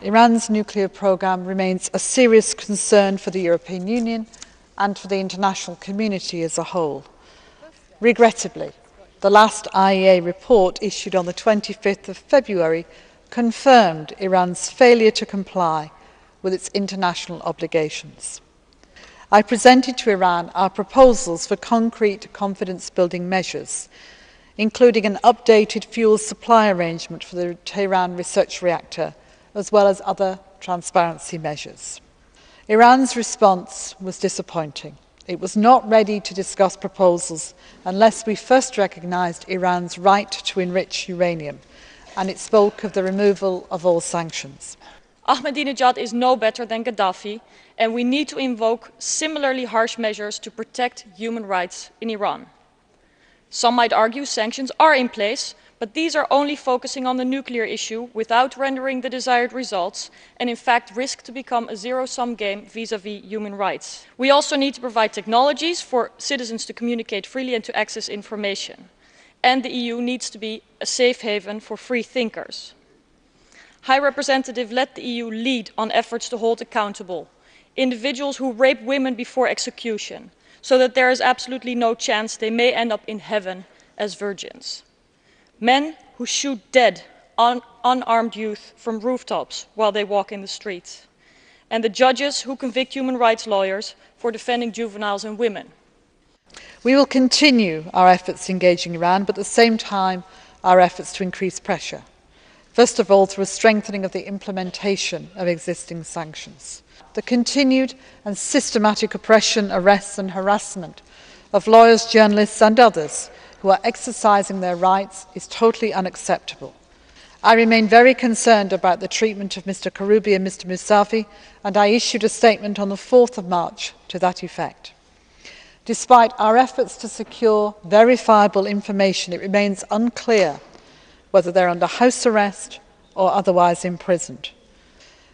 Iran's nuclear programme remains a serious concern for the European Union and for the international community as a whole. Regrettably, the last IAEA report issued on the 25th of February confirmed Iran's failure to comply with its international obligations. I presented to Iran our proposals for concrete confidence-building measures, including an updated fuel supply arrangement for the Tehran research reactor, as well as other transparency measures. Iran's response was disappointing. It was not ready to discuss proposals unless we first recognised Iran's right to enrich uranium, and it spoke of the removal of all sanctions. Ahmadinejad is no better than Gaddafi, and we need to invoke similarly harsh measures to protect human rights in Iran. Some might argue sanctions are in place, but these are only focusing on the nuclear issue without rendering the desired results, and in fact risk to become a zero-sum game vis-à-vis human rights. We also need to provide technologies for citizens to communicate freely and to access information. And the EU needs to be a safe haven for free thinkers. High Representative, let the EU lead on efforts to hold accountable individuals who rape women before execution, so that there is absolutely no chance they may end up in heaven as virgins. Men who shoot dead unarmed youth from rooftops while they walk in the streets. And the judges who convict human rights lawyers for defending juveniles and women. We will continue our efforts engaging Iran, but at the same time our efforts to increase pressure. First of all, through a strengthening of the implementation of existing sanctions. The continued and systematic oppression, arrests and harassment of lawyers, journalists and others who are exercising their rights is totally unacceptable. I remain very concerned about the treatment of Mr Karoubi and Mr Mousavi, and I issued a statement on the 4th of March to that effect. Despite our efforts to secure verifiable information, it remains unclear whether they are under house arrest or otherwise imprisoned.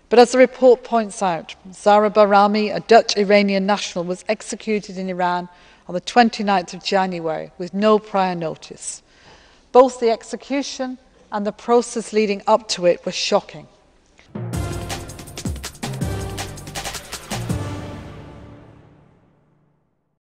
But as the report points out, Zahra Bahrami, a Dutch-Iranian national, was executed in Iran on the 29th of January with no prior notice. Both the execution and the process leading up to it were shocking.